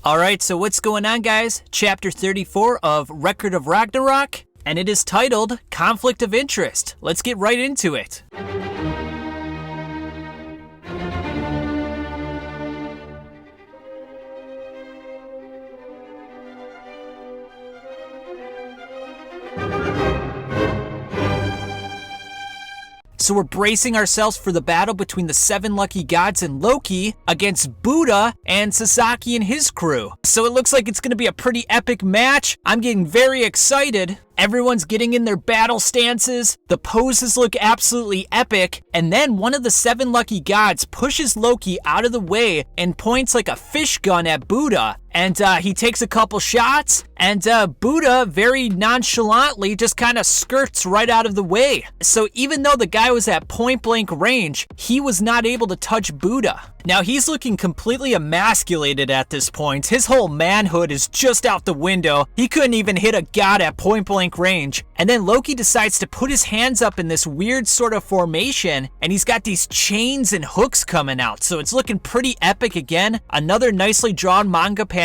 Alright, so what's going on, guys? Chapter 34 of Record of Ragnarok, and it is titled Conflict of Interest. Let's get right into it. So we're bracing ourselves for the battle between the 7 lucky gods and Loki against Buddha and Sasaki and his crew. So it looks like it's going to be a pretty epic match. I'm getting very excited. Everyone's getting in their battle stances. The poses look absolutely epic. And then one of the 7 lucky gods pushes Loki out of the way and points like a fish gun at Buddha. And he takes a couple shots, and Buddha very nonchalantly just kind of skirts right out of the way. So even though the guy was at point blank range, he was not able to touch Buddha. Now he's looking completely emasculated at this point. His whole manhood is just out the window. He couldn't even hit a god at point blank range. And then Loki decides to put his hands up in this weird sort of formation, and he's got these chains and hooks coming out. So it's looking pretty epic again. Another nicely drawn manga panel.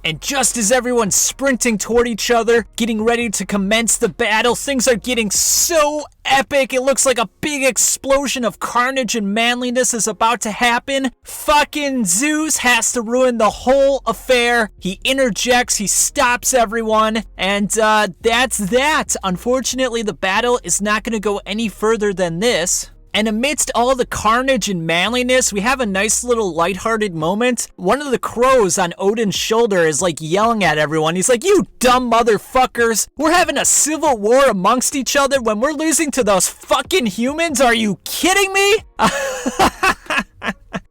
And just as everyone's sprinting toward each other, getting ready to commence the battle, things are getting so epic. It looks like a big explosion of carnage and manliness is about to happen. Fucking Zeus has to ruin the whole affair. He interjects, he stops everyone, and that's that. Unfortunately, the battle is not going to go any further than this. And amidst all the carnage and manliness, we have a nice little lighthearted moment. One of the crows on Odin's shoulder is like yelling at everyone. He's like, "You dumb motherfuckers. We're having a civil war amongst each other when we're losing to those fucking humans. Are you kidding me?"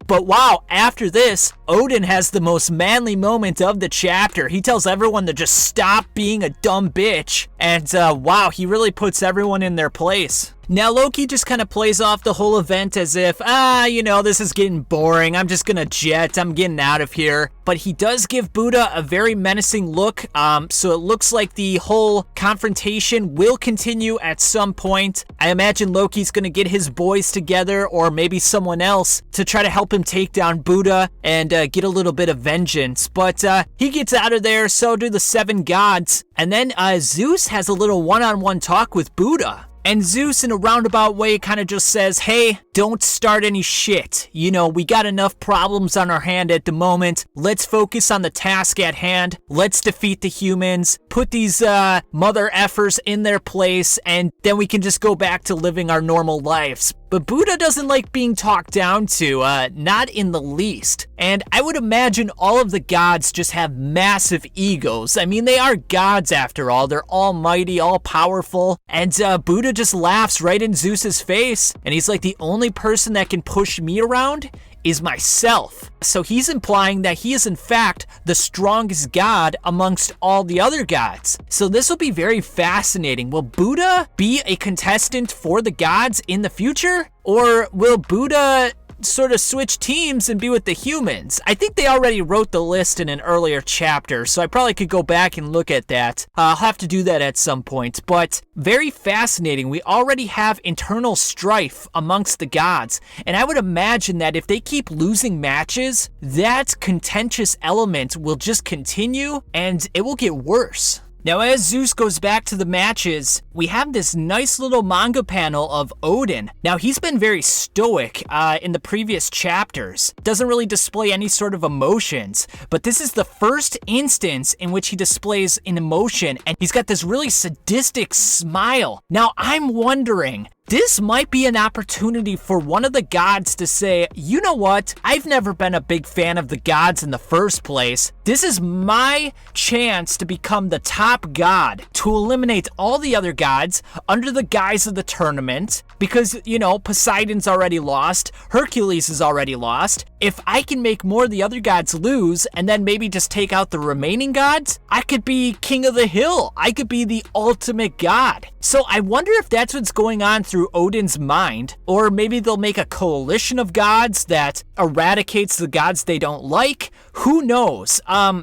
But wow, after this, Odin has the most manly moment of the chapter. He tells everyone to just stop being a dumb bitch. And wow, he really puts everyone in their place. Now Loki just kind of plays off the whole event as if, this is getting boring. I'm just gonna jet. I'm getting out of here. But he does give Buddha a very menacing look. So it looks like the whole confrontation will continue at some point. I imagine Loki's gonna get his boys together, or maybe someone else, to try to help him take down Buddha and get a little bit of vengeance. But he gets out of there, so do the 7 gods. And then Zeus has a little one-on-one talk with Buddha. And Zeus, in a roundabout way, kind of just says, "Hey, don't start any shit. We got enough problems on our hand at the moment. Let's focus on the task at hand. Let's defeat the humans, put these mother effers in their place, and then we can just go back to living our normal lives." But Buddha doesn't like being talked down to, not in the least. And I would imagine all of the gods just have massive egos. I mean, they are gods after all. They're almighty, all-powerful. And Buddha just laughs right in Zeus's face. And he's like, "The only person that can push me around is myself." So he's implying that he is in fact the strongest god amongst all the other gods. So this will be very fascinating. Will Buddha be a contestant for the gods in the future? Or will Buddha sort of switch teams and be with the humans? I think they already wrote the list in an earlier chapter, so I probably could go back and look at that. I'll have to do that at some point, but very fascinating. We already have internal strife amongst the gods, and I would imagine that if they keep losing matches, that contentious element will just continue and it will get worse. Now, as Zeus goes back to the matches, we have this nice little manga panel of Odin. Now, he's been very stoic in the previous chapters. Doesn't really display any sort of emotions, but this is the first instance in which he displays an emotion, and he's got this really sadistic smile. Now, I'm wondering, this might be an opportunity for one of the gods to say, "You know what? I've never been a big fan of the gods in the first place. This is my chance to become the top god, to eliminate all the other gods under the guise of the tournament, because, Poseidon's already lost, Hercules is already lost. If I can make more of the other gods lose, and then maybe just take out the remaining gods, I could be king of the hill. I could be the ultimate god." So I wonder if that's what's going on through Odin's mind, or maybe they'll make a coalition of gods that eradicates the gods they don't like. Who knows?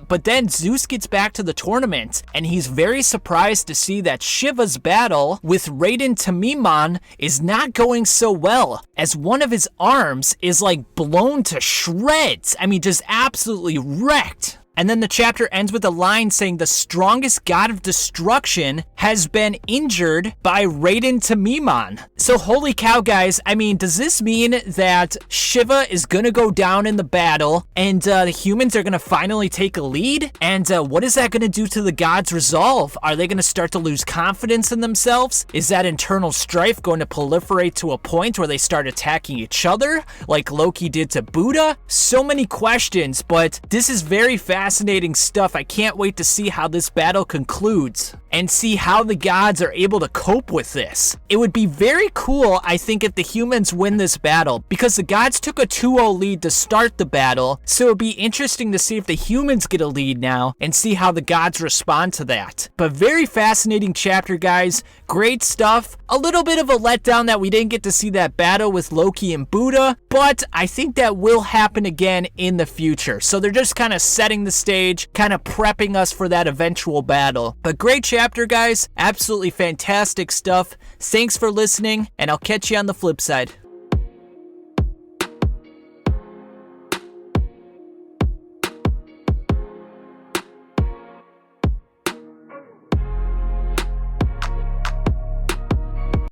But then Zeus gets back to the tournament, and he's very surprised to see that Shiva's battle with Raiden Tamimon is not going so well, as one of his arms is like blown to shreds. I mean, just absolutely wrecked. And then the chapter ends with a line saying the strongest god of destruction has been injured by Raiden Tamimon. So holy cow, guys. I mean, does this mean that Shiva is gonna go down in the battle and the humans are gonna finally take a lead? And what is that gonna do to the gods' resolve? Are they gonna start to lose confidence in themselves? Is that internal strife going to proliferate to a point where they start attacking each other like Loki did to Buddha? So many questions, but this is very fascinating stuff. I can't wait to see how this battle concludes and see how the gods are able to cope with this. It would be very cool, I think, if the humans win this battle, because the gods took a 2-0 lead to start the battle, so it would be interesting to see if the humans get a lead now and see how the gods respond to that. But very fascinating chapter, guys. Great stuff. A little bit of a letdown that we didn't get to see that battle with Loki and Buddha, but I think that will happen again in the future. So they're just kind of setting the stage, kind of prepping us for that eventual battle. But great chapter, guys. Absolutely fantastic stuff. Thanks for listening, and I'll catch you on the flip side.